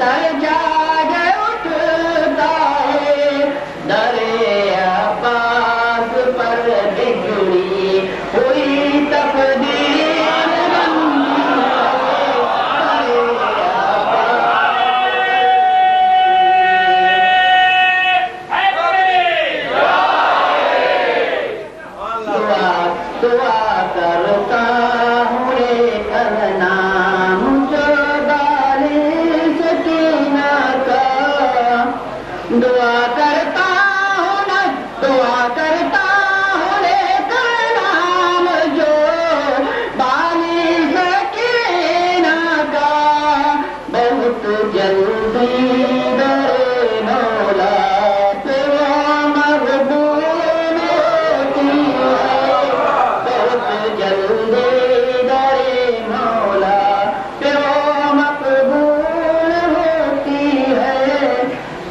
در جاگ اٹھتا ہے درے عباس پر بگڑی ہوئی تقدیر دعا کرتا ہوں رے کرنا مجھے بالی سکینہ کا دعا کرتا ہوں نا دعا کرتا ہوں رے کرنا مجھے بالی سکینہ کا بہت جلدی در مولا تیرا مقبول ہوتی ہے جلدی در مولا تیرا مقبول ہوتی ہے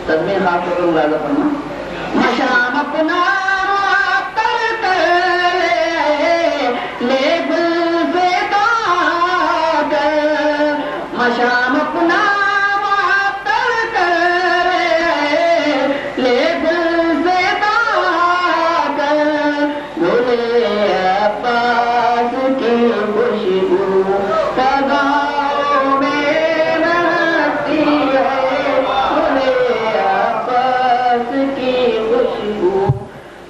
تدمیر خاص کو ملازہ فرما مشام اپنا معطر کر لے گل سے کر مشام اپنا معطر کر لے گل سے کر بھولے عباس کی خوشبو فضاؤں میں رہتی ہے بھولے عباس کی خوشبو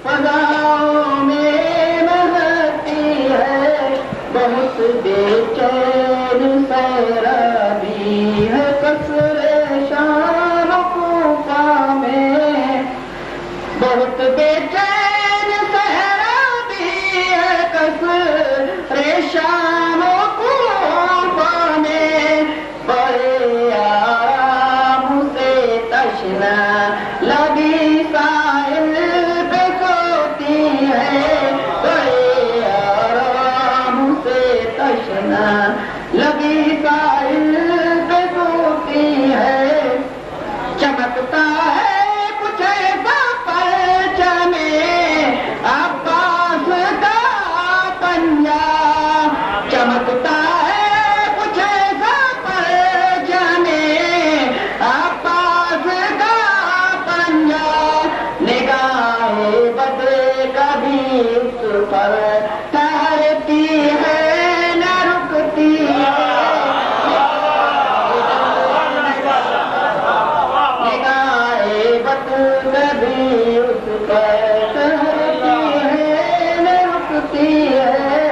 فضاؤں میں رہتی ہے بہت بے چین سیرابی ہے قصر شام کوفہ میں بہت بے چین سیرابی ہے قصر شام کوفہ میں بڑے آرام سے تشنا لبی ساحل پہ سوتی ہے بڑے آرام سے تشنا لبی ساحل پہ سوتی ہے چمکتا ہے کچھ ایسا پرچم عباس کا پنجہ چمکتا ہے کچھ ایسا پرچم عباس کا پنجہ نگاہ بدر کبھی اس پر ٹھہرتی ہے نہ رکتی ہے نگاہ بدر کبھی اس پر ٹھہرتی ہے نہ رکتی ہے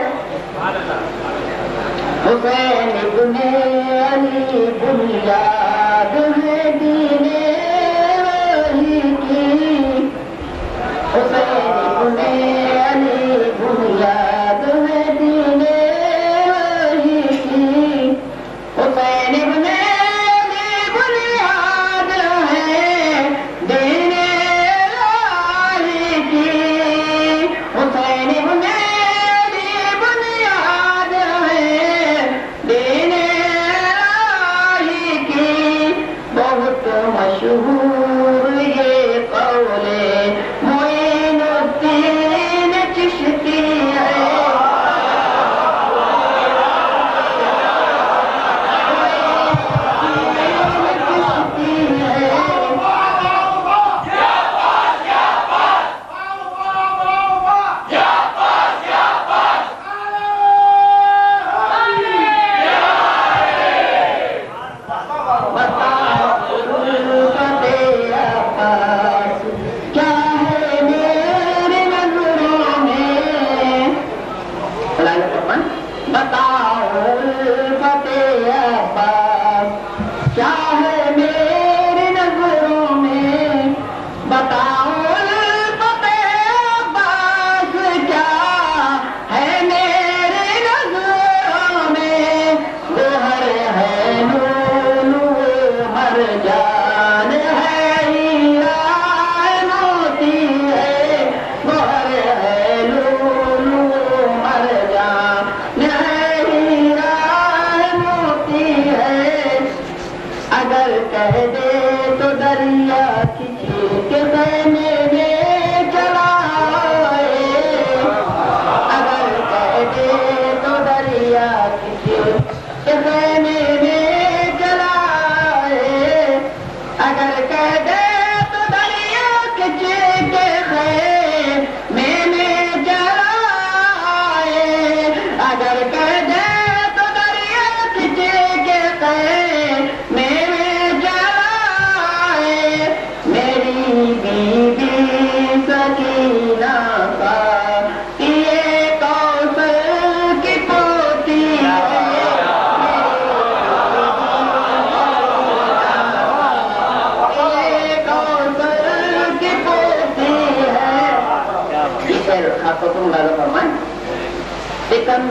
حسین ابن علی بنیاد ہے دین وحی کی حسین ابن علی بنیاد ہے دین وحی کی حسین ابن علی بنیاد ہے دین وحی کی حسین ابن علی بنیاد ہے دین وحی کی بہت مشہور یہ قول معین الدین چشتی ہے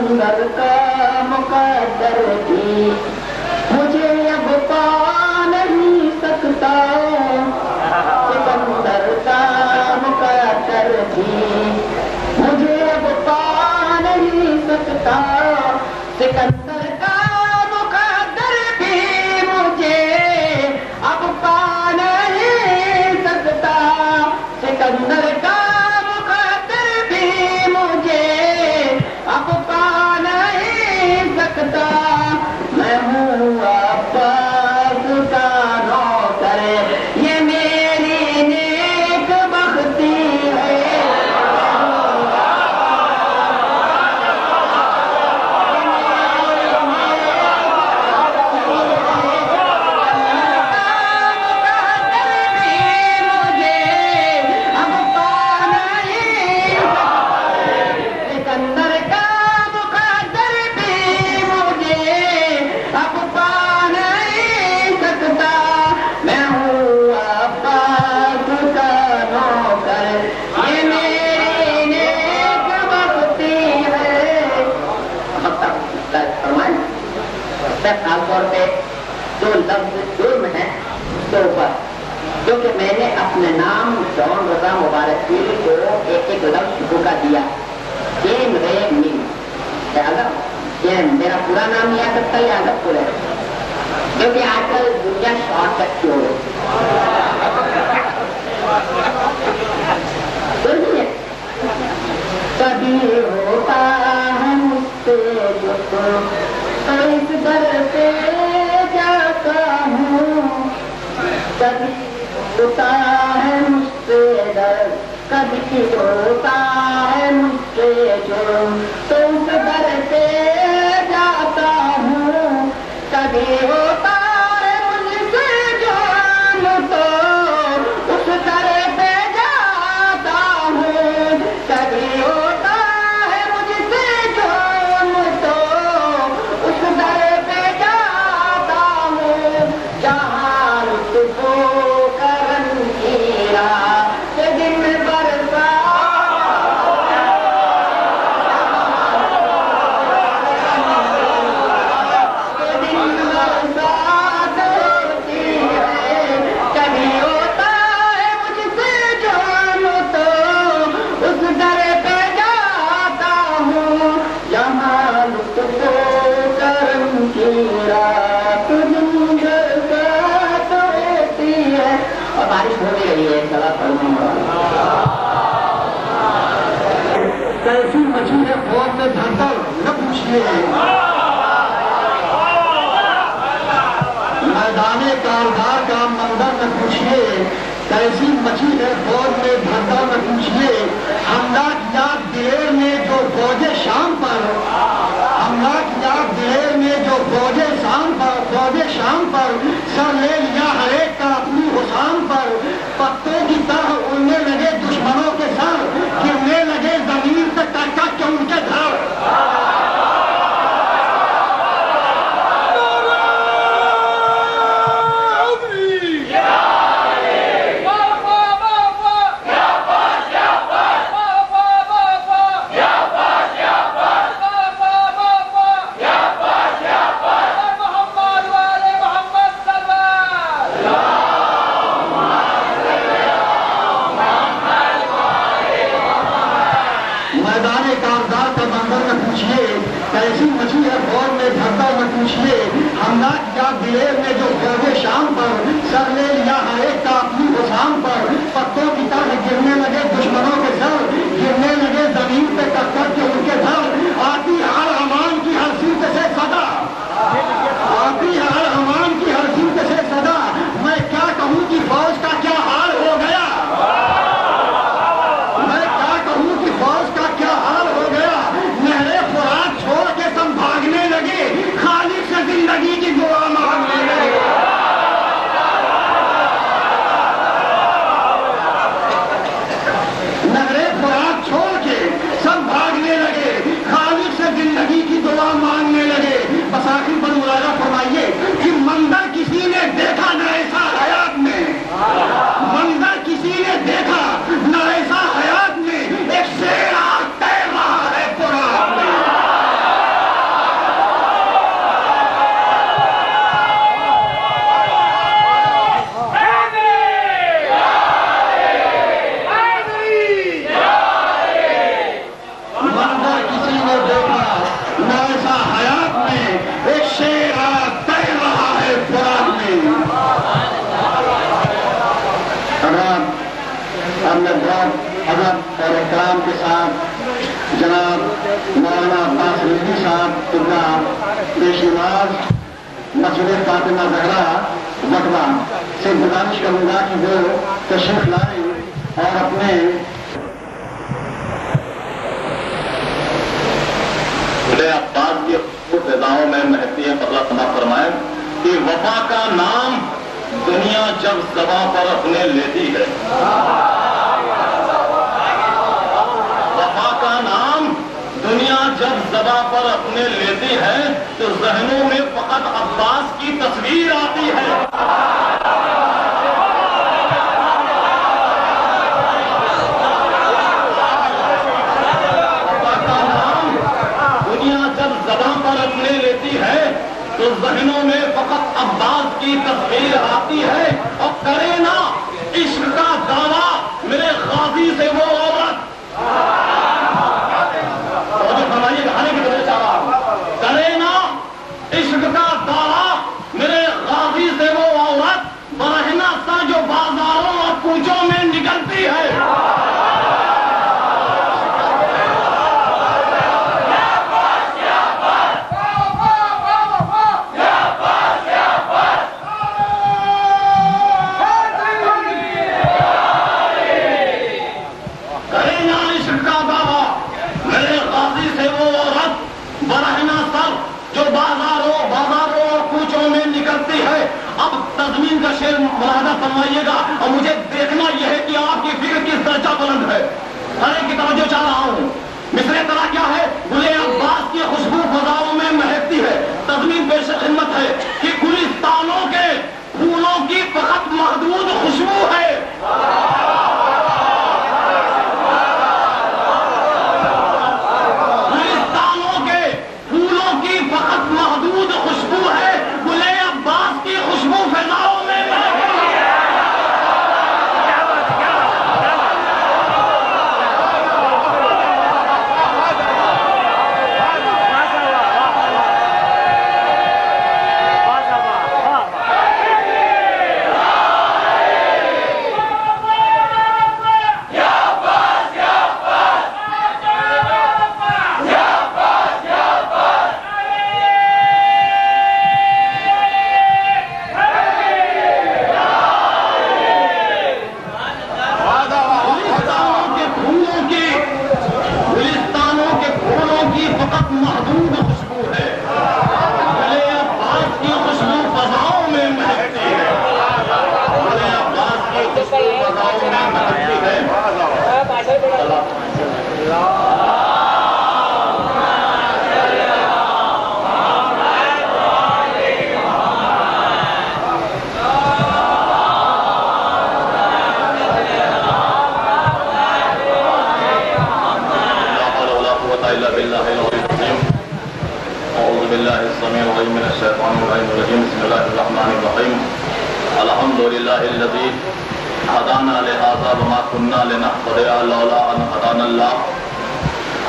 سکندر کا مقدر بھی مجھے اب پا نہیں سکتا، سکندر کا مقدر بھی مجھے اب پا نہیں سکتا، سکندر کا مقدر بھی مجھے اب پا نہیں سکتا، سکندر کا مقدر بھی مجھے اب پا نہیں سکتا، میں ہوں عباس کا نوکر، یہ میری نیک بختی ہے، خاص طور پہ جو لفظ جرم ہے توبہ، کیونکہ میں نے اپنے نام جون رضا مبارک پیر کو ایک ایک لفظ دھوکہ دیا، جیم رے میم، لہٰذا یہ میرا پورا نام نہیں آ سکتا، لہٰذا پورا، کیونکہ آج کل دنیا شارٹ کٹ کی ہو گئی، کبھی ہوتا ہے مجھ سے جو تو اس در پہ جاتا ہوں، کبھی ہوتا ہے مجھ سے ڈر، کبھی ہوتا ہے مجھ سے جرم، تو اس در پہ جاتا ہوں، کبھی ہوتا ہے مجھ سے جرم، تو اس در پہ جاتا ہوں، کبھی ہوتا ہے مجھ سے جرم، تو اس در پہ جاتا ہوں، جہاں لطف و کرم کی راہ سے دن برسا، بارش ہونے لگی ہے، چلا کیسی مچھلی ہے فوج میں دھر کر نہ پوچھیے، میدان کاروبار کا منظر نہ پوچھیے، کیسی مچھلی ہے فوج میں دھر کر نہ پوچھیے، حملہ کیا دیر میں جو فوج شام پر، حملہ کیا دیر میں جو فوج شام پر سر لے لیا ہر ایک کا اپنی حسام پر، پتوں کی طرح اڑنے لگے دشمنوں کے سر، گرنے لگے زمین پہ ٹکا کے ان کے گھر، کیسی مچھلی ہے فوج میں دھرتا نہ پوچھیے، حملہ کیا دلیر میں جو فوج شام پر، سر لے لیا ہر ایک کا اپنی حسام پر، پتوں کی طرح گرنے لگے دشمنوں کے سر، گرنے لگے زمین پہ ٹکر کے ان کے گھر، آتی ہر امان کی ہر سمت سے صدا، آتی ہر امان کی ہر سمت سے صدا، میں کیا کہوں کہ فوج کا کیا حال ہو گیا، میں کیا کہوں کہ فوج کا کیا حال ہو گیا، نہرے خوراک چھوڑ کے تم بھاگنے لگے، خالق سے زندگی کی دعا مانگنے لگے، احترام کے ساتھ جناب مولانا عباس رضوی صاحب قبلہ پیش نماز مسجد فاطمہ زہرا وٹوا سے گزارش کروں گا کہ وہ تشریف لائیں اور اپنے عباس کی فضاؤں میں مہتی ہے اللہ تعالیٰ فرمائے کہ وفا کا نام دنیا جب زباں پر اپنے لیتی ہے، وفا کا نام دنیا جب زباں پر اپنے لیتی ہے تو ذہنوں میں فقط عباس کی تصویر آتی ہے۔ اپنے لیتی ہے تو ذہنوں میں فقط عباس کی تصویر آتی ہے، اور کرے نا عشق کا دعویٰ میرے غازی سے وہ عورت، فرمائیے کہانے کی طرف چاہ رہا، کرے نا عشق کا دعویٰ میرے غازی سے وہ عورت، برہنہ سا جو بازاروں اور کوچوں میں نکلتی ہے۔ تضمین کا شعر ملاحظہ فرمائیے گا اور مجھے دیکھنا یہ ہے کہ آپ کی فکر کس درجہ بلند ہے۔ ہر ایک کی توجہ چاہ رہا ہوں۔ مصرع طرح کیا ہے؟ گلے عباس کی خوشبو فضاؤں میں مہکتی ہے۔ تضمین پیش خدمت ہے کہ گلستانوں کے پھولوں کی فقط محدود خوشبو ہے۔ گلستانوں کے پھولوں کی فقط محدود خوشبو ہے، گلے عباس کی خوشبو فضاؤں میں مہکتی ہے۔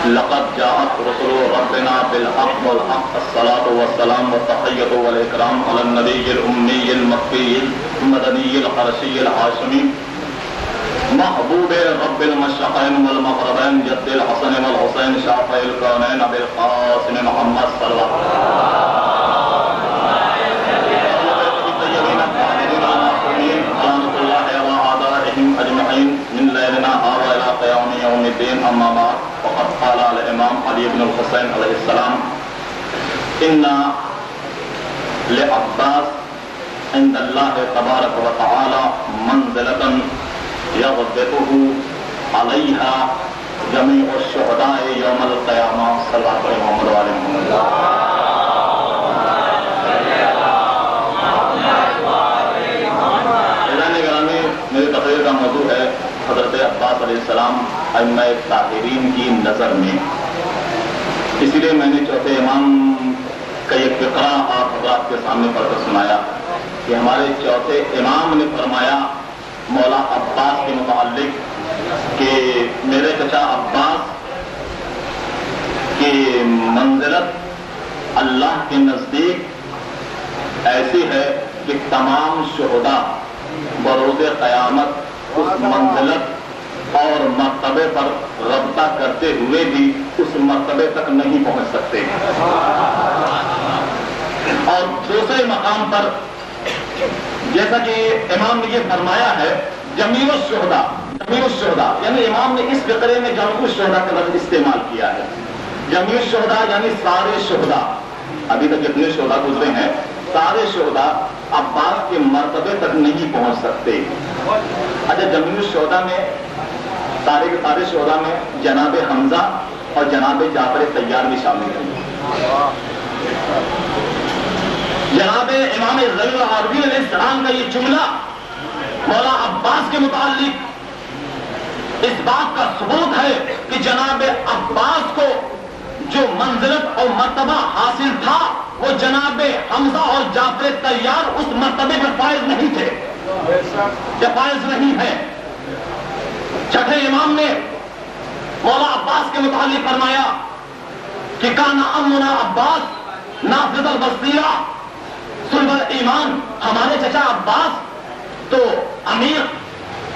لقد جاءت رسل ربنا بالحق والحق الصلاة والسلام والتحية والإكرام على النبي الأمي المكي المدني الحرشي الهاشمي محبوب رب المشرقين والمغربين جد الحسن والحسين شافعي الكونين أبي القاسم محمد صلى الله عليه وسلم أجمعين من ليلنا هذا إلى قيام يوم الدين. أما بعد فقد قال الإمام علي بن الحسين عليه السلام إن لعباس عند الله تبارك وتعالى منزلة يغبطه عليها جميع الشهداء يوم القيامة. صلى الله عليه وسلم. میری تقریر کا موضوع ہے حضرت عباس علیہ السلام ائمہ طاہرین کی نظر میں، اسی لیے میں نے چوتھے امام کا یہ فقرہ آپ حضرات کے سامنے پڑھ کر سنایا کہ ہمارے چوتھے امام نے فرمایا مولا عباس کے متعلق کہ میرے چچا عباس کی منزلت اللہ کے نزدیک ایسی ہے کہ تمام شہداء بروز قیامت اس منزلت اور مرتبے پر رابطہ کرتے ہوئے بھی اس مرتبے تک نہیں پہنچ سکتے. اور دوسرے مقام پر جیسا کہ امام نے یہ فرمایا ہے جمیع الشہداء یعنی امام نے اس فقرے میں جمع الشہداء کا لفظ استعمال کیا ہے. جمیع الشہداء یعنی سارے شہداء، ابھی تک جتنے شہداء گزرے ہیں سارے شہداء عباس کے مرتبے تک نہیں پہنچ سکتے. اچھا جمیع الشہداء میں سارے کے سارے شہداء میں جناب حمزہ اور جناب جعفر طیار بھی شامل ہیں. جناب امام ذی العابدین علیہ السلام کا یہ جملہ مولا عباس کے متعلق اس بات کا ثبوت ہے کہ جناب عباس کو جو منزلت اور مرتبہ حاصل تھا وہ جناب حمزہ اور جعفر طیار اس مرتبے پر فائز نہیں تھے یا فائز نہیں ہے. چھٹے امام نے مولا عباس کے متعلق فرمایا کہ کانا امنا عباس نافذ البصیرہ صلب الایمان، ہمارے چچا عباس تو امیر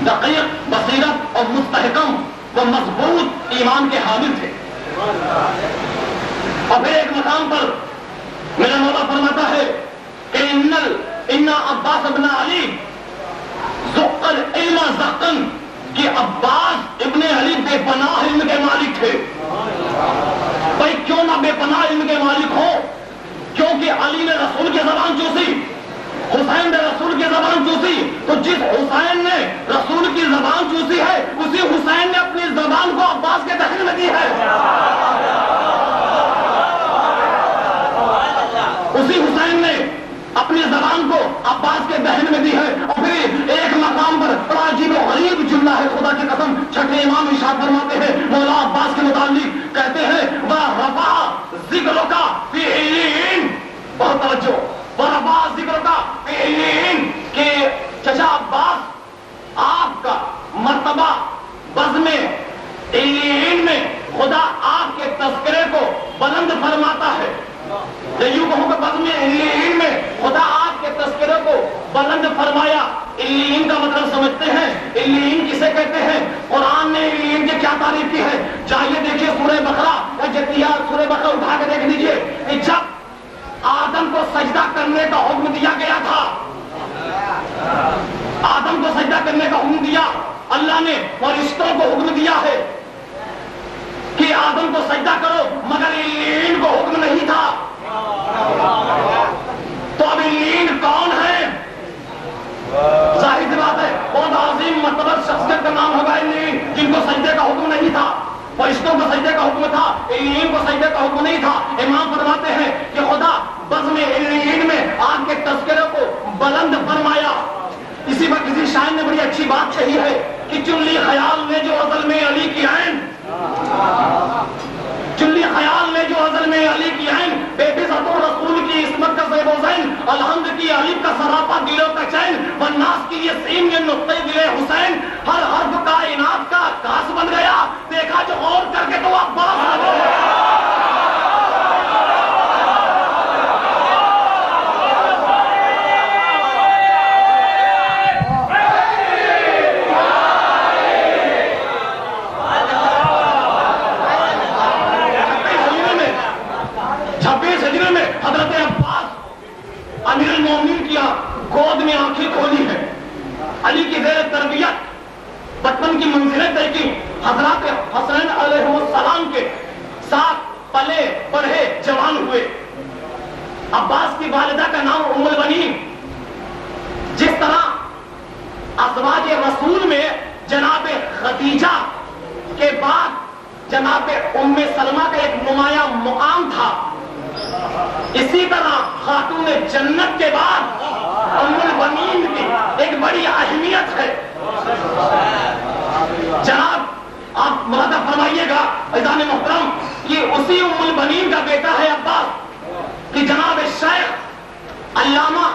دقیق بصیرت اور مستحکم و مضبوط ایمان کے حامل تھے. اور پھر ایک مقام پر میرا مولا فرماتا ہے کہ ان عباس ابن علی زق العلم زقن، کہ عباس ابن علی بے پناہ علم کے مالک تھے. بھائی کیوں نہ بے پناہ علم کے مالک ہو؟ کیونکہ علی نے رسول کی زبان چوسی، حسین نے رسول کی زبان چوسی، تو جس حسین نے رسول کی زبان چوسی ہے اسی حسین نے اپنی زبان کو عباس کے دہن میں دی ہے. اسی حسین نے اپنی زبان کو عباس کے دہن میں دی ہے. اور پھر ایک مقام پر بڑا عجیب و غریب جملہ ہے، خدا کی قسم چھٹے امام ارشاد فرماتے ہیں مولا عباس کے متعلق کہتے ہیں وَرَفَعَ ذِكْرُكَ فِي عِلِّيِّينَ، بہت توجہ، وَرَفَعَ ذِكْرُكَ فِي عِلِّيِّينَ کہ چچا عباس آپ کا مرتبہ بزم علیین میں خدا آپ کے تذکرے کو بلند فرماتا ہے. یوں کہوں کہ بزم علیین میں خدا آپ کے تذکرے کو بلند فرمایا. علیین کا مطلب سمجھتے ہیں؟ علیین کسے کہتے ہیں؟ قرآن نے علیین کی کیا تعریف کی ہے؟ چاہیے دیکھیے سورہ بقرہ یا جتیات سورہ بقرہ اٹھا کے دیکھ لیجیے. جب آدم کو سجدہ کرنے کا حکم دیا گیا تھا، آدم کو سجدہ کرنے کا حکم دیا اللہ نے، فرشتوں کو حکم دیا ہے کہ آدم کو سجدہ کرو، مگر علیین کو حکم نہیں تھا. تو اب علیین کون ہے؟ ظاہر سی بات ہے بہت عظیم مرتبہ شخصیت کا نام ہوگا علیین، جن کو سجدے کا حکم نہیں تھا. فرشتوں کو سجدے کا حکم تھا، علیین کو سجدے کا حکم نہیں تھا. امام فرماتے ہیں کہ خدا بزم علیین میں آپ کے تذکرے کو بلند فرمایا. اسی پر کسی شاعر نے بڑی اچھی بات کہی ہے کہ چلی خیال نے جو ازل میں علی کی عین، چلی خیال نے جو ازل میں علی کی عین، بے بزت رسول کی عصمت کا زیب و زین، الحمد کی علی کا سراپا دلوں کا چین، والناس کی یہ سین یہ نقطۂ دل حسین، ہر حرف کائنات کا عکاس بن گیا، دیکھا جو غور کر کے تو عباس آ گئے. حضرت عباس امیر المومنین کی گود میں آنکھیں کھولی ہیں، علی کی زیر تربیت بچپن کی منزلیں طے کی، حضرات حسین علیہ السلام کے ساتھ پلے پڑھے جوان ہوئے. عباس کی والدہ کا نام ام البنین. جس طرح ازواج رسول میں جناب خدیجہ کے بعد جناب ام سلمہ کا ایک نمایاں مقام تھا، اسی طرح خاتون جنت کے بعد ام البنین کی ایک بڑی اہمیت ہے. جناب آپ مرادا فرمائیے گا عزیزان محترم کہ اسی ام البنین کا بیٹا ہے عباس کہ جناب شیخ علامہ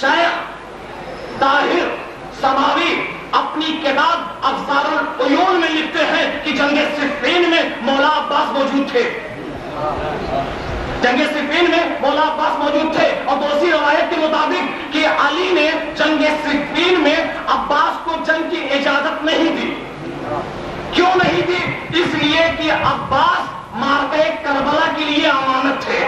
شیخ طاہر سماوی اپنی کتاب ابصار العیون میں لکھتے ہیں کہ جنگ صفین میں مولا عباس موجود تھے. جنگ صفین میں مولا عباس موجود تھے. اور دوسری روایت کے مطابق کہ علی نے جنگ صفین میں عباس کو جنگ کی اجازت نہیں دی. اس لیے کہ عباس مارکے کربلا کے لیے امانت تھے،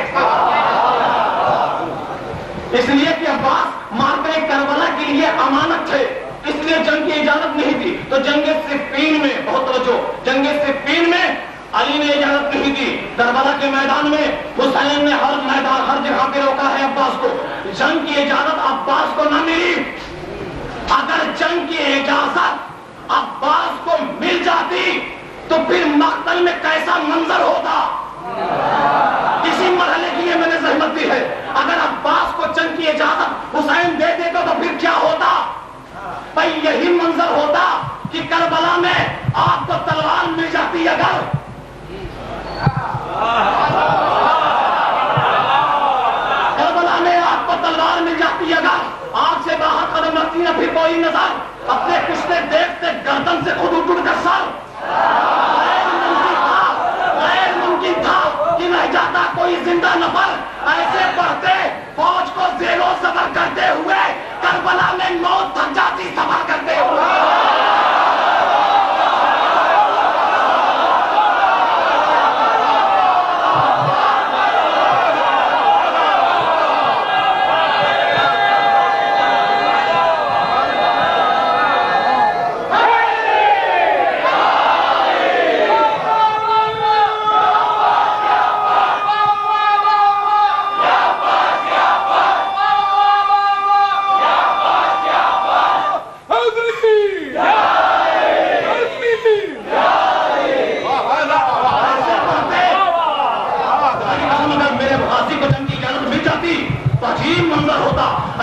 اس لیے کہ عباس مارکے کربلا کے لیے امانت تھے، اس لیے جنگ کی اجازت نہیں تھی۔ تو جنگ صفین میں بہت توجہ، جنگ صفین میں علی نے اجازت نہیں دی، کربلا کے میدان میں حسین نے ہر جگہ پہ روکا ہے عباس کو، جنگ کی اجازت عباس کو نہ ملی۔ اگر جنگ کی اجازت عباس کو مل جاتی تو پھر مقتل میں کیسا منظر ہوتا، اسی مرحلے کے لیے میں نے زحمت دی ہے۔ اگر عباس کو جنگ کی اجازت حسین دے دیتا تو پھر کیا ہوتا؟ بھائی یہی منظر ہوتا کہ کربلا میں آپ کو تلوار مل جاتی، اگر کربلا میں آپ کو تلوار مل جاتی، اگر آنکھ سے باہر قدم رکھتی نہ پھر کوئی نظر، اپنے کشتے دیکھتے گردن سے خود اٹھ کر سر، غیر ممکن تھا کہ رہ جاتا کوئی زندہ نفر، ایسے پڑھتے فوج کو زیر و زبر کرتے ہوئے کربلا میں موت تھک جاتی سفر کرتے ہوئے۔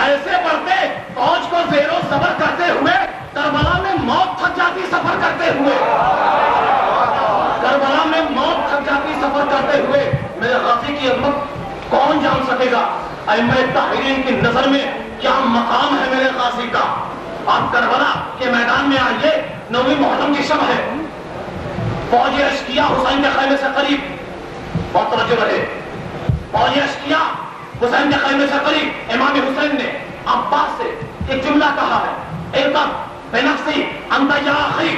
ایسے پڑھتے فوج کو زیر و زبر کرتے ہوئے کربلا میں موت تھک جاتی سفر کرتے ہوئے، کربلا میں موت تھک جاتی سفر کرتے ہوئے۔ میرے غازی کی عظمت کون جان سکے گا؟ ائمہ طاہرین کی نظر میں کیا مقام ہے میرے غازی کا؟ آپ کربلا کے میدان میں آئیے، 9 محرم کی شب ہے، فوج اشکیہ حسین کے خیمے سے قریب، بہت توجہ رہے، فوج اشکیہ حسین کے خیمے سے قریب امام حسین نے عباس سے ایک جملہ کہا ہے، ارقب بنفسی انت یا اخی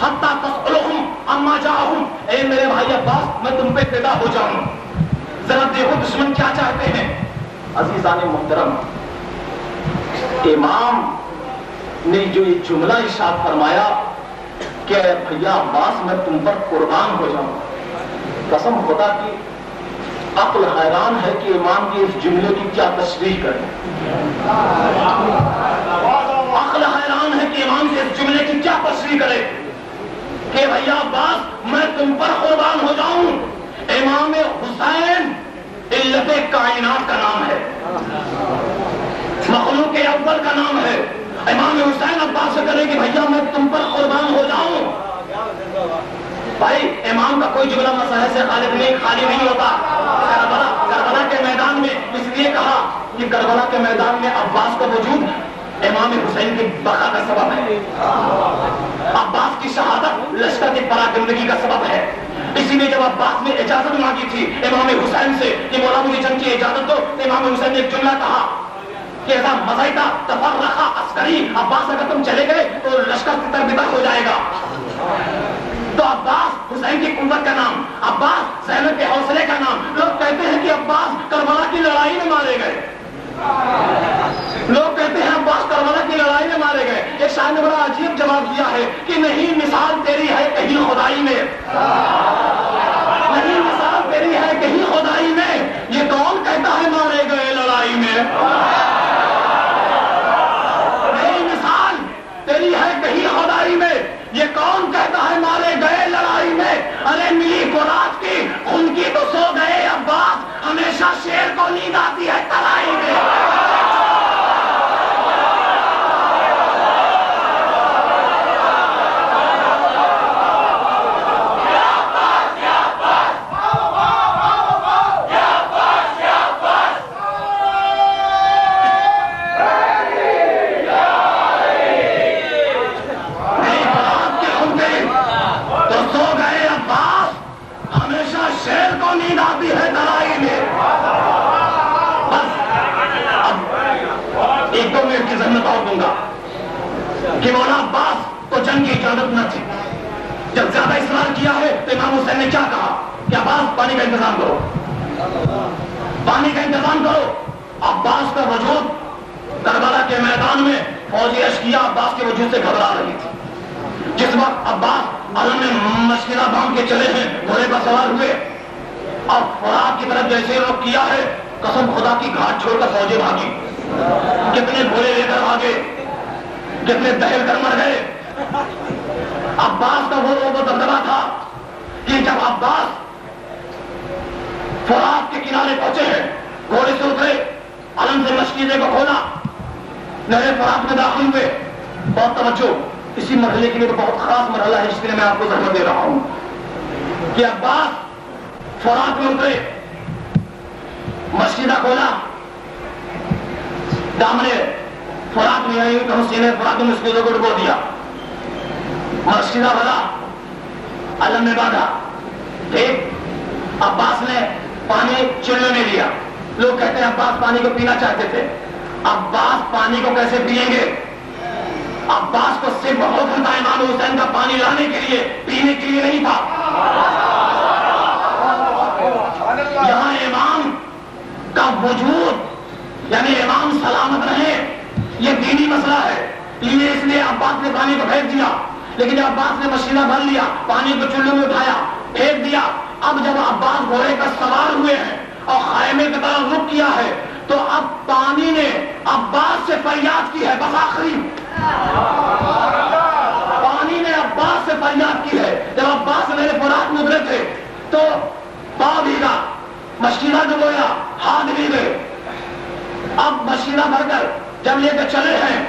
حتی تسألہم اما جاہم، اے میرے بھائی عباس میں تم پہ فدا ہو جاؤں، ذرا دیکھو دشمن کیا چاہتے ہیں۔ عزیزان محترم، امام نے جو یہ جملہ ارشاد فرمایا کہ بھیا عباس میں تم پر قربان ہو جاؤں، قسم خدا کی عقل حیران ہے کہ امام کی اس جملے کی کیا تشریح کریں، عقل حیران ہے کہ امام کی اس جملے کی کیا تشریح کرے کہ بھیا عباس میں تم پر قربان ہو جاؤں۔ امام حسین علت کائنات کا نام ہے، مخلوق اول کا نام ہے۔ امام حسین عباس سے کرے کہ بھیا میں تم پر قربان ہو جاؤں۔ بھائی امام کا کوئی جملہ مسئلہ سے خالی نہیں ہوتا۔ کربلا کے میدان میں اس لیے کہا کہ کربلا کے میدان میں عباس کا وجود امام حسین کی بقا کا سبب ہے، عباس کی شہادت لشکر کی پراگندگی کا سبب ہے۔ اسی لیے جب عباس نے اجازت مانگی تھی امام حسین سے کہ مولا مجھے جنگ کی اجازت دو، امام حسین نے ایک جملہ کہا کہ ایسا مزیدہ تفرقہ عسکری، عباس اگر تم چلے گئے تو لشکر تتر بتر ہو جائے گا۔ تو عباس حسین کی قوت کا نام، عباس زینب کے حوصلے کا نام۔ لوگ کہتے ہیں کہ عباس کربلا کی لڑائی میں مارے گئے، لوگ کہتے ہیں عباس کربلا کی لڑائی میں مارے گئے۔ ایک شاعر نے بڑا عجیب جواب دیا ہے کہ نہیں مثال تیری ہے کہیں خدائی میں، نہیں مثال تیری ہے کہیں خدائی میں، یہ کون کہتا ہے مارے گئے لڑائی میں؟ نہیں مثال تیری ہے کہیں خدائی میں، یہ کون کہتا ہے مارے گئے لڑائی میں؟ ارے ملی قرات کی خون کی تو سو گئے عباس، ہمیشہ شیر کو نیند آتی ہے ترائی میں۔ کہ مولا عباس کو جنگ کی اجازت نہ تھی، جب زیادہ اصرار کیا ہے تو امام حسین نے کیا کہا کہ عباس پانی کا انتظام کرو، پانی کا انتظام کرو. عباس کا وجود کربلا کے میدان میں فوجی اشقیاء عباس کے وجود سے گھبرا رہی تھی. جس وقت عباس علم میں مشکلہ باندھ کے چلے ہیں، گھوڑے پر سوار ہوئے، اب فرات کی طرف جیسے رخ کیا ہے، قسم خدا کی گھاٹ چھوڑ کر فوجیں بھاگی. کتنے گھوڑے لے کر بھاگے، کتنے دہل کر مر گئے. عباس کا وہ دبدبا تھا کہ جب عباس فرات کے کنارے پہنچے ہیں، گھوڑے سے اترے، علم سے مشکیزے کو کھولا، نہر فرات میں داخل ہوئے. بہت توجہ، اسی مرحلے کے لیے بہت خاص مرحلہ ہے، جس کے لیے میں آپ کو زحمت دے رہا ہوں کہ عباس فرات میں اترے، مشکیزہ کھولا، دامنے فرات میں آئی کہ سینے فرات میں مشکیزوں کو ڈبو دیا، مشکیزہ بھلا، علم میں باندھا. ٹھیک، عباس نے پانی چلنے میں لیا. لوگ کہتے ہیں عباس پانی کو پینا چاہتے تھے. عباس پانی کو کیسے پیئیں گے؟ عباس کو صرف حکم تھا امام حسین کا پانی لانے کے لیے، پینے کے لیے نہیں تھا. یہاں امام کا وجود یعنی امام سلامت رہے، یہ دینی مسئلہ ہے. یہ اس لیے عباس نے پانی کو پھینک دیا. لیکن جب عباس نے مشینہ بھر لیا، پانی کو چلو میں اٹھایا، پھینک دیا. اب جب عباس گھوڑے پر سوار ہوئے ہیں اور خیمے کی طرف رخ کیا ہے تو اب پانی نے عباس سے فریاد کی ہے. بس آخری پانی نے عباس سے فریاد کی ہے. جب عباس میرے فرات میں اترے تھے تو پاؤں بھیگا، مشکینہ ڈبویا، ہاتھ بھی گئے. اب مشینہ بھر کر جب لے کے چلے ہیں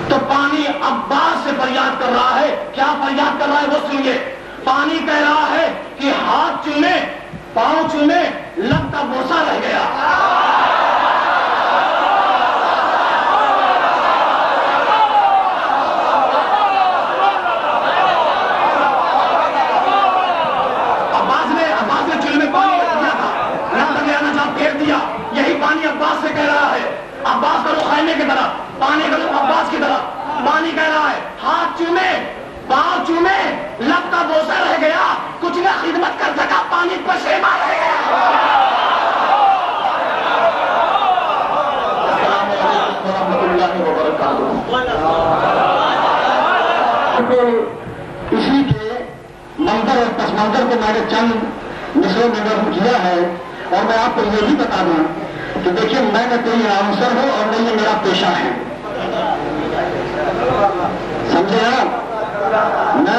تو پانی عباس سے فریاد کر رہا ہے. کیا فریاد کر رہا ہے وہ سنیے. پانی کہہ رہا ہے کہ ہاتھ چومے، پاؤں چومے، لب کا بوسہ رہ گیا. عباس نے چولہے میں پانی رکھ دیا تھا، لب تک آنا جب پھینک دیا. یہی پانی عباس سے کہہ رہا ہے. عباس کا رخ خیمے کی طرف، پانی کا رخ عباس کی طرف. پانی کہہ رہا ہے ہاتھ چومے، پاؤں چومے، لب کا بوسہ رہ گیا، کچھ نہ خدمت کر سکا، پانی پشیماں رہ گیا. السلام علیکم ورحمۃ اللہ وبرکاتہ. اسی کے منظر اور پس منظر کو میں نے چند مصروں میں نظم کیا ہے. اور میں آپ کو یہ بھی بتا دوں کہ دیکھیے میں نہ کوئی اناؤنسر ہوں اور نہ یہ میرا پیشہ ہے، سمجھے آپ؟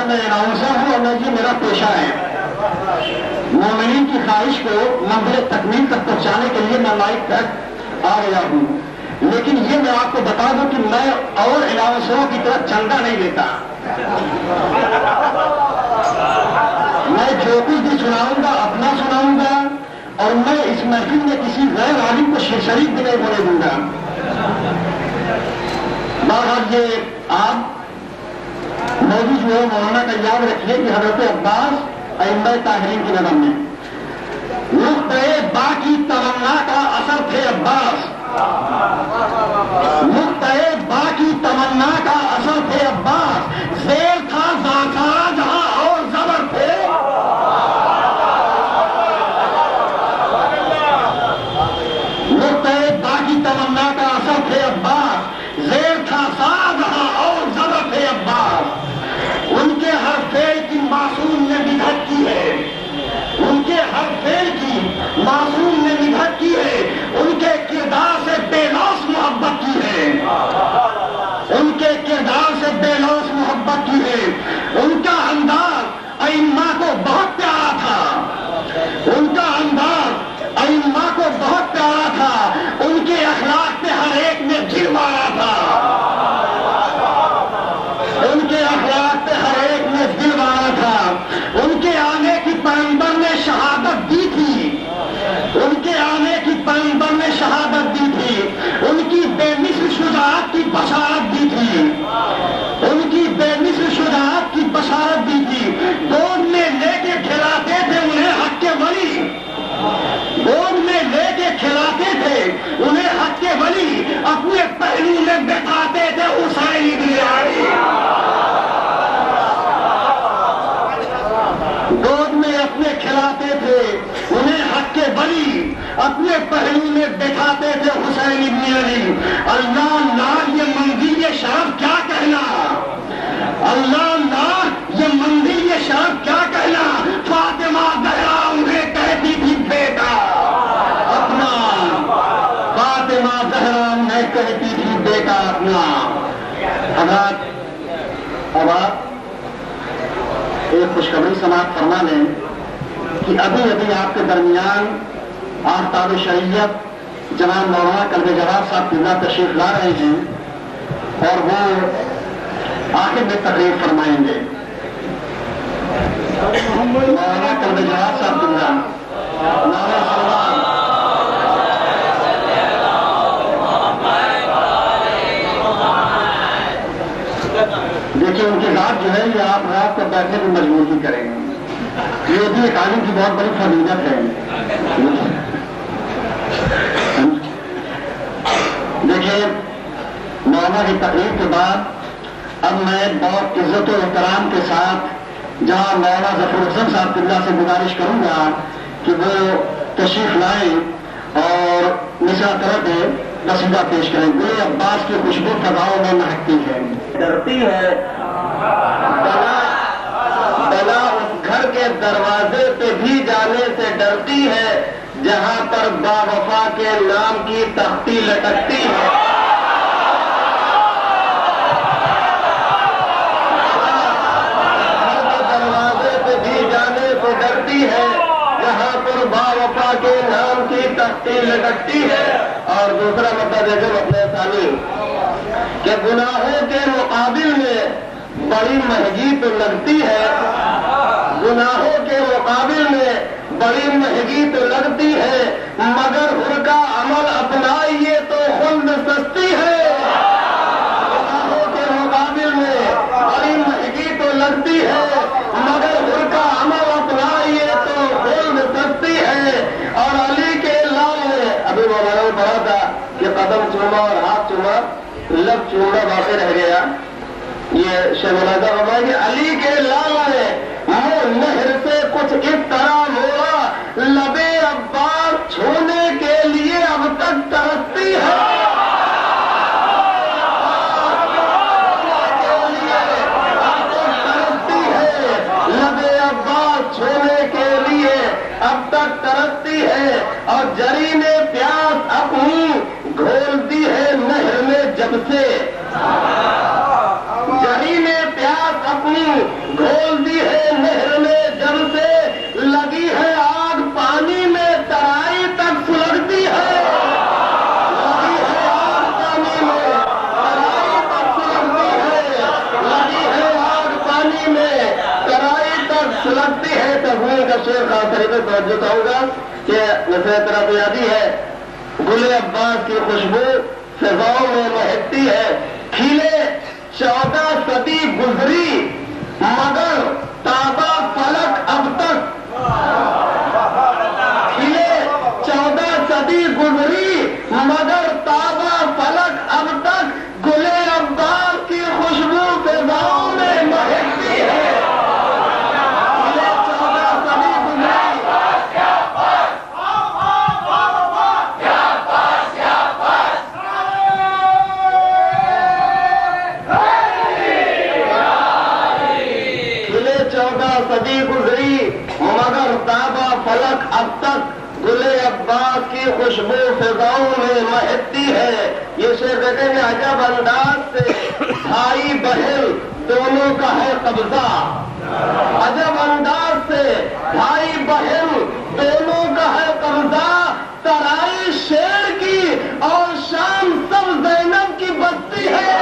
میں اناؤنسر ہوں اور نہ یہ میرا پیشہ ہے. مومنین کی خواہش کو منزل تکمیل تک پہنچانے کے لیے میں مائک تک آ گیا ہوں. لیکن یہ میں آپ کو بتا دوں کہ میں اور اناؤنسروں کی طرف چندہ نہیں لیتا. میں جو کچھ بھی سناؤں گا اپنا سناؤں گا، اور میں اس محفل میں کسی غیر عالم کو شریک بھی نہیں ہونے دوں گا. بہرحال یہ آپ موضوع جو ہے مولانا کا یاد رکھیے کہ حضرت عباس ائمہ طاہرین کی نظر میں نقطۂ با کی تمنا کا اثر تھے عباس. نقطۂ با کی تمنا کا اثر تھے عباس. زیر تھا زعفران جہاں اور زبر تھے. نقطۂ با کی تمنا کا اثر تھے عباس. زیر تھا ساز جہاں اور زبر تھے عباس. ان کے ہر فعل کی معصوم نے مدحت کی ہے. ان کے ہر فعل کی معصوم نے مدحت کی ہے. ان کے کردار سے بے لوث محبت کی ہے. ان کے کردار سے بے لوث محبت کی ہے. ان کا انداز ائمہ کو بہت پیارا تھا. ان کا انداز ائمہ کو بہت پیارا تھا. ان کے اخلاق پہ ہر ایک نے دل مارا تھا. ان کے اخلاق پہ ہر ایک نے دل مارا تھا. ان کے آنے کی پیغمبر نے شہادت دی تھی. ان کے آنے کی پیغمبر نے شہادت دی تھی. ان کی بے مثل شجاعت کی بشارت دی تھی. ان کی بے مثل شجاعت کی بشارت دی تھی. گود میں لے کے کھلاتے تھے انہیں حق کے ولی. گود میں لے کے کھلاتے تھے انہیں حق کے ولی. اپنے پہلو میں بٹھاتے تھے حسین ابن علی. اپنے پہلو میں بٹھاتے تھے حسین ابن علی. اللہ اللہ یہ منزل شرف کیا کہنا, اللہ اللہ یہ منزل شرف کیا کہنا. فاطمہ زہرا انہیں کہتی تھی بیٹا اپنا, فاطمہ زہرا انہیں کہتی تھی بیٹا اپنا. اب آپ ایک خوشخبری سماعت فرما لیں کہ ابھی ابھی آپ کے درمیان آفتاب شریعت جناب مولانا کلب جواب صاحب قبلہ تشریف لا رہے ہیں اور وہ آخر میں تقریر فرمائیں گے. مولانا کلب جواب صاحب قبلہ نعرہ سلام. دیکھیے ان کی ذات جو ہے یہ آپ رات کو بیٹھنے کی مجبور ہی کریں گے. یہ بھی ایک عالم کی بہت بڑی فضیلت ہے. دیکھیے مولانا کی تقریر کے بعد اب میں بہت عزت و احترام کے ساتھ جہاں مولانا ظفر الحسن صاحب قبلہ سے گزارش کروں گا کہ وہ تشریف لائیں اور نثار طرف قصیدہ پیش کریں. گل عباس کی خوشبو فضاؤں میں مہکتی ہے. ڈرتی ہے بلا اس گھر کے دروازے پہ بھی جانے سے ڈرتی ہے جہاں پر با وفا کے نام کی تختی لٹکتی ہے. دروازے پہ بھی جانے سے ڈرتی ہے جہاں پر با وفا کے نام کی تختی لٹکتی ہے. اور دوسرا مطلب دیکھو اپنے ثانی کہ گناہوں کے مقابل میں بڑی مہنگی تو لگتی ہے, گناہوں کے مقابل میں بڑی مہنگی تو لگتی ہے, مگر ان کا عمل اپنائیے تو خلد سستی ہے. گناہوں کے مقابل میں بڑی مہنگی تو لگتی ہے مگر ان کا عمل اپنائیے تو خلد سستی ہے. اور علی کے لال میں ابھی مولانا نے پڑھا تھا کہ قدم چوما اور ہاتھ چوما لب چوما باقی رہ گیا. یہ شہزادہ بابا کہ علی کے لالا نے نہر سے کچھ اس طرح موڑا لبے عباس چھونے کے لیے اب تک ترستی ہے. لبے عباس چھونے کے لیے اب تک ترستی ہے. اور جری نے پیاس اپنی گھولتی ہے نہر میں جب سے, جری نے پیاس اپنی گھول دی ہے نہر میں جب سے, لگی ہے آگ پانی میں ترائی تک سلگتی ہے. لگی ہے آگ پانی میں ترائی تک سلگتی ہے, لگی ہے آگ پانی میں ترائی تک سلگتی ہے. تفہیم کا شعر خاص طریقے سے توجہ چاہوں گا کہ نصرت طرف یادی ہے. گل عباس کی خوشبو فضاؤں میں مہکتی ہے. کھلے 14 صدی گزری مگر تابا فلک اب تک, کھلے 14 صدی گزری مگر تابا فلک اب تک گل عباس کی خوشبو فضاؤں میں مہکتی ہے. کھلے 14 صدی گزری صدی گزری مگر تابا فلک اب تک گل عباس کی خوشبو فضاؤں میں مہکتی ہے. یہ شعر کہتے ہیں عجب انداز سے بھائی بہن دونوں کا ہے قبضہ, عجب انداز سے بھائی بہن دونوں کا ہے قبضہ. ترائی شیر کی اور شام سب زینب کی بستی ہے.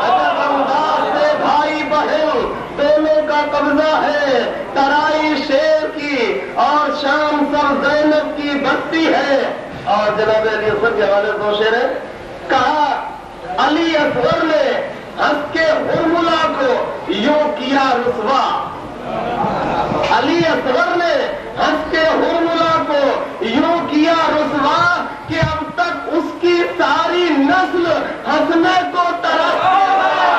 عجب انداز سے بھائی بہن دونوں کا قبضہ ہے, ترائی شیر کی اور شام سب زینب کی بستی ہے. اور جناب علی اصغر کے حوالے دو شعر ہے. کہا علی اصغر نے ہنس کے ہرملا کو یوں کیا رسوا, علی اصغر نے ہنس کے ہرملا کو یوں کیا رسوا کہ اب تک اس کی ساری نسل ہنسنے کو ترستی ہے.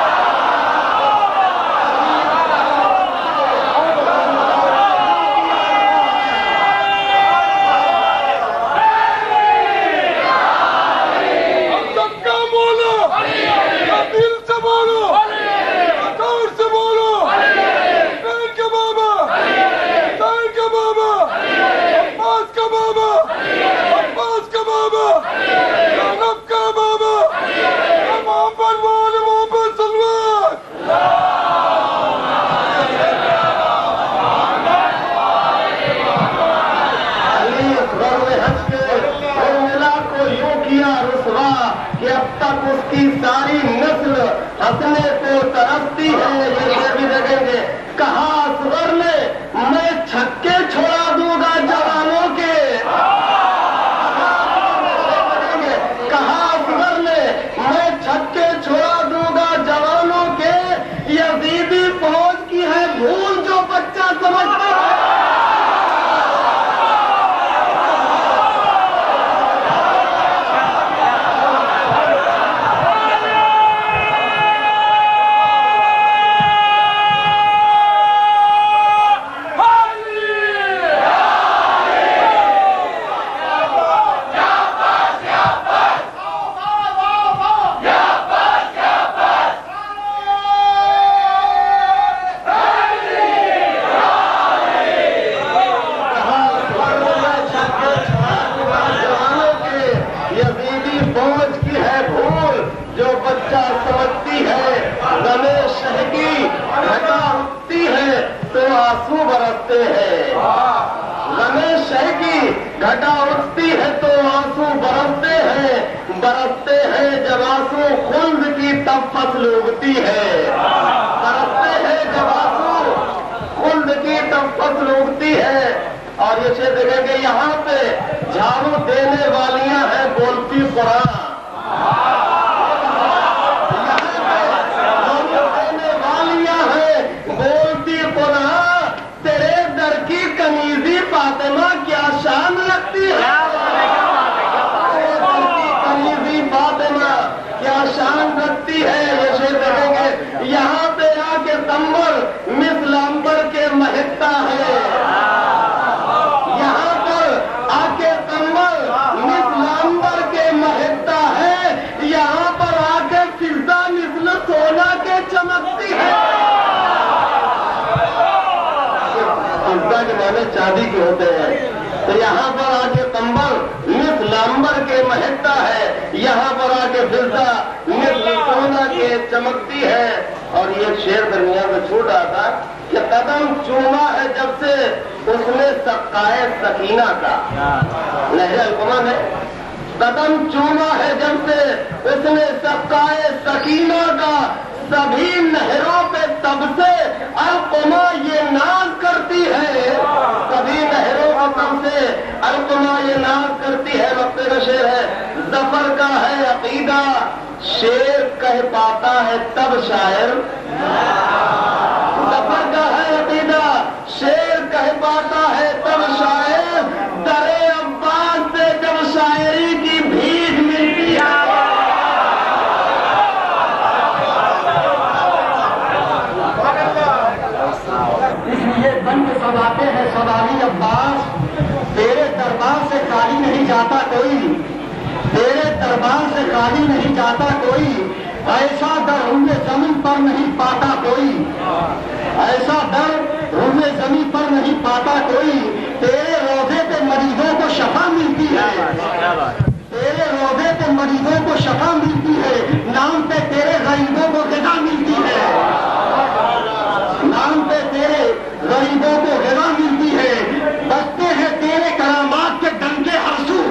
محمد وآل محمد صلی کہ اب تک اس کی ساری نسل ہنسنے کو ترستی ہے. یہ بھی دیکھیں گے کہا اصغر نے میں چھکے چھوڑا دوں گا جوانوں کے. کہا اصغر نے میں چھکے چھوڑا دوں گا جوانوں کے. یزیدی فوج کی ہے بھول جو بچہ سمجھتا ہے. گھٹا اٹھتی ہے تو آنسو برستے ہیں جب آنسو خلد کی تب فصل اگتی ہے. برستے ہیں جب آنسو خلد کی تب فصل اگتی ہے. اور یہ شعر دیکھیں گے یہاں پہ جھاڑو دینے والیاں ہیں بولتی قرآن. یہاں پہ جھاڑو دینے والیاں ہیں بولتی قرآن. تیرے در کی کنیزی فاطمہ کیا شان لگتی ہے. کنیزی فاطمہ کیا شان رکھتی ہے. یہ شعر دیکھیں گے یہاں پہ آ کے کمبل مثل عنبر کے مہکتا ہے. یہاں پر آ کے کمبل مثل عنبر کے مہکتا ہے. یہاں پر آ کے فضا مثل سونا کے چمکتی ہے. فضا کے معنی چاندی کے ہوتے ہیں. تو یہاں پر آ کے کمبل مثل عنبر کے مہکتا ہے. یہاں پر آ کے فضا مثل سونا کے چمکتی ہے. اور یہ شعر درمیان میں چھوٹ رہا تھا کہ قدم چوما ہے جب سے اس نے سقائے سکینہ کا. لہر القمہ میں قدم چوما ہے جب سے اس نے سقائے سکینہ کا. سبھی نہروں پہ تب سے القمہ یہ ناز کرتی ہے. سبھی نہروں پہ تب سے القمہ یہ ناز کرتی ہے. وقت کا شعر ہے ظفر کا ہے عقیدہ شعر کہہ پاتا ہے تب شاعر. ظفر کا ہے عقیدہ شعر کہہ پاتا ہے تب شاعر. درے عباس سے جب شاعری کی بھیک ملتی ہے. سناتے ہیں سوالی عباس تیرے دربار سے خالی نہیں جاتا کوئی. تیرے دربار سے خالی نہیں جاتا کوئی. ایسا در روئے زمین پر نہیں پاتا کوئی. ایسا در روئے زمین پر نہیں پاتا کوئی. تیرے روزے پہ مریضوں کو شفا ملتی ہے. تیرے روزے پہ مریضوں کو شفا ملتی ہے. نام پہ تیرے غریبوں کو غذا ملتی ہے. نام پہ تیرے غریبوں کو غذا ملتی ہے. بستے ہیں تیرے کرامات کے ڈنکے ہر سو.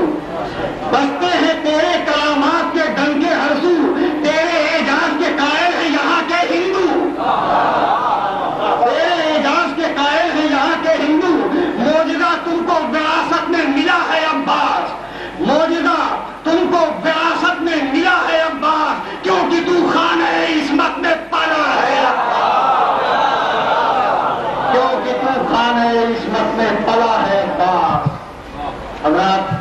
بستے ہیں تیرے کرامات کے ڈنکے ہر سو. تیرے اعجاز کے قائل ہیں یہاں کے ہندو. تیرے اعجاز کے قائل ہیں یہاں کے ہندو. معجزہ تم کو وراثت میں ملا ہے عباس. معجزہ تم کو وراثت میں ملا ہے عباس. کیونکہ تو خانہ عصمت میں پلا ہے. کیونکہ تو خانہ عصمت میں پلا ہے عباس. حضرات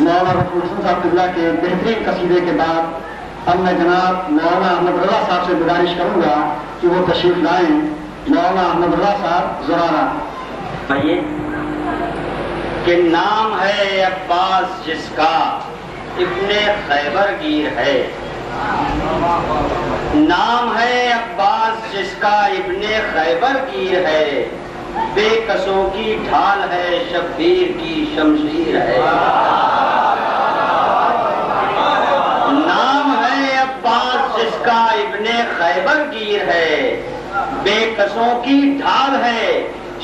مولانا رفیع الحسن صاحب قبلہ کے بہترین قصیدے کے بعد اب میں جناب مولانا احمد رضا صاحب سے گزارش کروں گا کہ وہ تشریف لائیں. مولانا احمد رضا صاحب زرارہ. کہ نام ہے عباس جس کا ابن خیبر گیر ہے. نام ہے عباس جس کا ابن خیبر گیر ہے. بے کسوں کی ڈھال ہے شبیر کی شمشیر ہے. نام ہے عباس ابن خیبر گیر ہے، بے کسوں کی ڈھال ہے،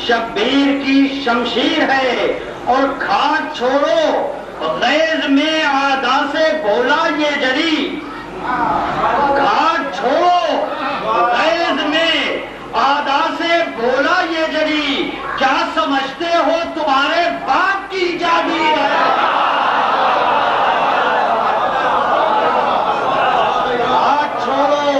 شبیر کی شمشیر ہے، اور گھاٹ چھوڑو غیظ میں آدا سے بولا یہ جری، گھاٹ چھوڑو غیظ میں آدا سے بولا یہ جری، کیا سمجھتے ہو تمہارے باپ کی جاگیر ہے؟ گھاٹ چھوڑو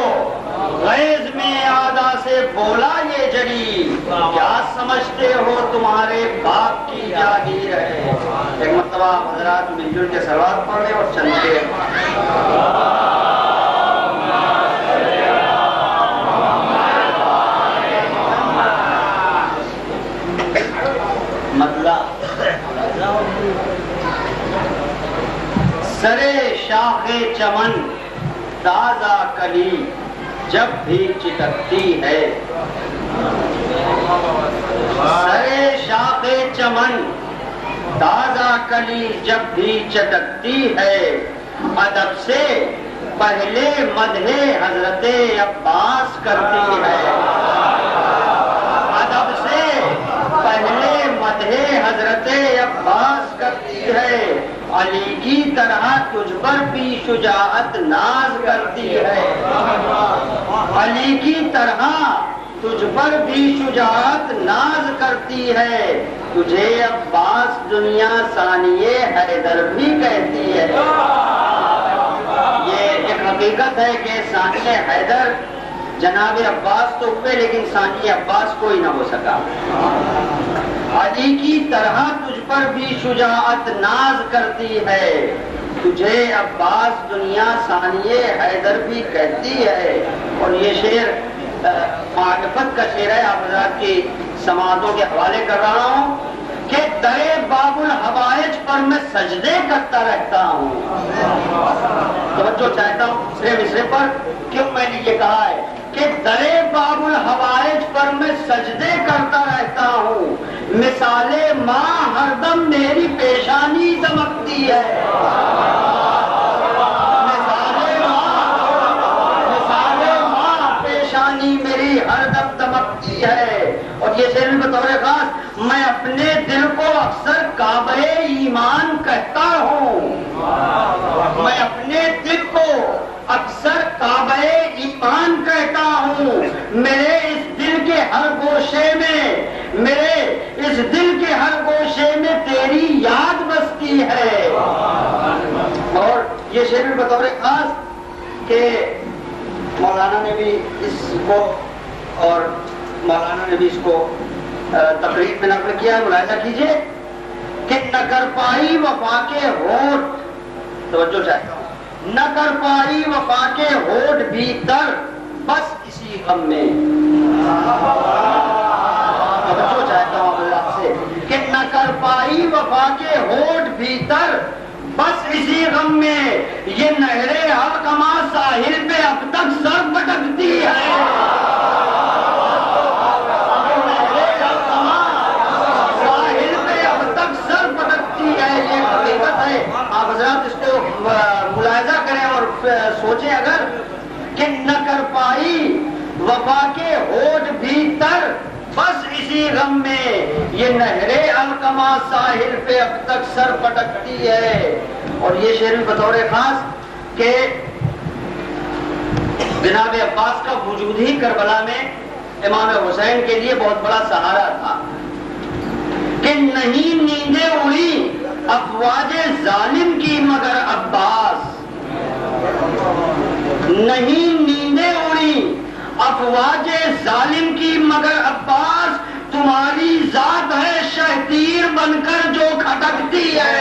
غیظ میں آدا سے بولا یہ جری، کیا سمجھتے ہو تمہارے باپ کی جاگیر ہے۔ ایک مرتبہ حضرات مل جل کے سلوات پڑھ لیں اور چند کے سرے شاخ چمن تازہ کلی جب بھی چٹکتی ہے، سرے شاخ چمن تازہ کلی جب بھی چٹکتی ہے، ادب سے پہلے مدح حضرت عباس کرتی ہے، ادب سے پہلے مدح حضرت عباس کرتی ہے، علی کی طرح تجھ پر بھی شجاعت ناز کرتی ہے، علی کی طرح تجھ پر بھی شجاعت ناز کرتی ہے، تجھے عباس دنیا ثانیہ حیدر بھی کہتی ہے۔ یہ ایک حقیقت ہے کہ ثانیہ حیدر جناب عباس تو ہوئے لیکن ثانیہ عباس کوئی نہ ہو سکا۔ علی کی طرح تجھ پر بھی شجاعت ناز کرتی ہے، تجھے عباس دنیا ثانیہ حیدر بھی کہتی ہے۔ اور یہ شعر معرفت کا شعر ہے، آپ حضرات کی سماعتوں کے حوالے کر رہا ہوں کہ درے باب الحوائج پر میں سجدے کرتا رہتا ہوں۔ توجہ چاہتا ہوں دوسرے مصرے پر، کیوں میں نے یہ کہا ہے کہ درے باب الحوائج پر میں سجدے کرتا رہتا ہوں، مثال ماں ہر دم میری پیشانی دمکتی ہے، مثال ماں پیشانی میری ہر دم دمکتی ہے۔ اور یہ شعر بطور خاص میں اپنے دل کو اکثر کعبہ ایمان کہتا ہوں، میں اپنے دل کو اکثر کعبہ ایمان کہتا ہوں، میرے اس دل کے ہر گوشے میں، میرے اس دل کے ہر گوشے میں تیری یاد بستی ہے۔ اور یہ شعر بطور خاص کہ مولانا نے بھی اس کو اور مولانا نے بھی اس کو تقریر میں نقل کیا ہے، ملاحظہ کیجئے کہ نہ کر پائی وفا کے ہونٹ، توجہ چاہتا ہوں، نہ کر پائی وفا کے ہونٹ بھی تر بس اسی غم میں، توجہ چاہتا ہوں آپ سے کہ نہ کر پائی وفا کے ہونٹ بھی تر بس اسی غم میں، یہ نہرے علقمہ ساحل پہ اب تک سر پٹکتی ہے، آپ حضرات اس کو ملاحظہ کریں اور سوچیں اگر کہ نہ کر پائی وفا کے ہونٹ بھی تر بس اسی غم میں، یہ نہرے علقمہ ساحل پہ اب تک سر پٹکتی ہے۔ اور یہ شعر بطور خاص کہ جناب عباس کا وجود ہی کربلا میں امام حسین کے لیے بہت بڑا سہارا تھا کہ نہیں نیندیں اڑی افواج ظالم کی مگر عباس، نہیں نیندیں اڑی افواج ظالم کی مگر عباس، تمہاری ذات ہے شہتیر بن کر جو کھٹکتی ہے،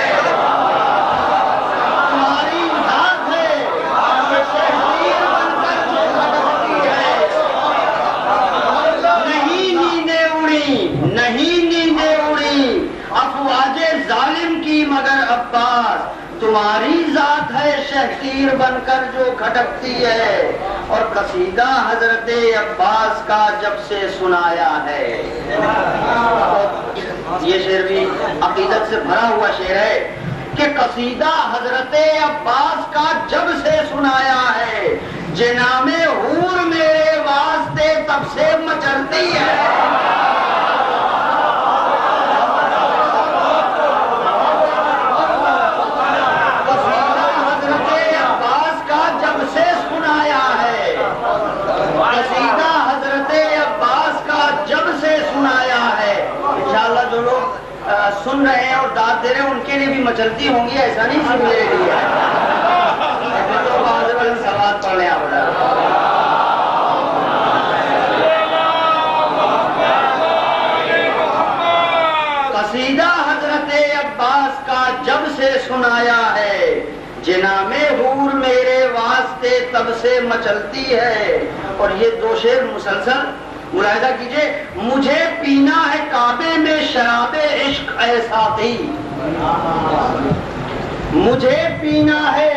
تمہاری ذات ہے شہتیر بن کر جو کھٹکتی ہے، نہیں نیندیں اڑی، نہیں نیندیں اڑی افواج ظالم کی مگر عباس، تمہاری ذات ہے شہتیر بن کر جو کھٹکتی ہے۔ اور قصیدہ حضرت عباس کا جب سے سنایا ہے، یہ شعر بھی عقیدت سے بھرا ہوا شعر ہے کہ قصیدہ حضرت عباس کا جب سے سنایا ہے، جنام ہو مچلتی ہے۔ قصیدہ حضرت عباس کا جب سے سنایا ہے، قصیدہ حضرت عباس کا جب سے سنایا ہے۔ انشاءاللہ جو لوگ سن رہے ہیں اور داد دے رہے ہیں ان کے لیے بھی مچلتی ہوں گی، ایسا نہیں صرف میرے لیے ہے۔ سوال پڑھ لیں آپ۔ قصیدہ حضرت عباس کا جب سے سنایا ہے، جنام حور میرے واسطے تب سے مچلتی ہے۔ اور یہ دو شعر مسلسل ملاحظہ کیجئے۔ مجھے پینا ہے کعبے میں شراب عشق اے ساقی، مجھے پینا ہے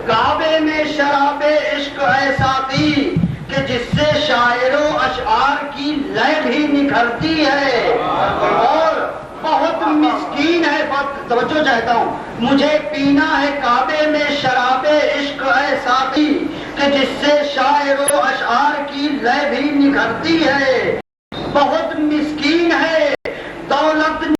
کعبے میں شراب عشق اے ساقی، کہ جس سے شاعر و اشعار کی لے بھی نکھرتی ہے۔ اور بہت مسکین ہے، بہت توجہ چاہتا ہوں، مجھے پینا ہے کعبے میں شراب عشق اے ساقی، کہ جس سے شاعر و اشعار کی لے بھی نکھرتی ہے۔ بہت مسکین ہے دولت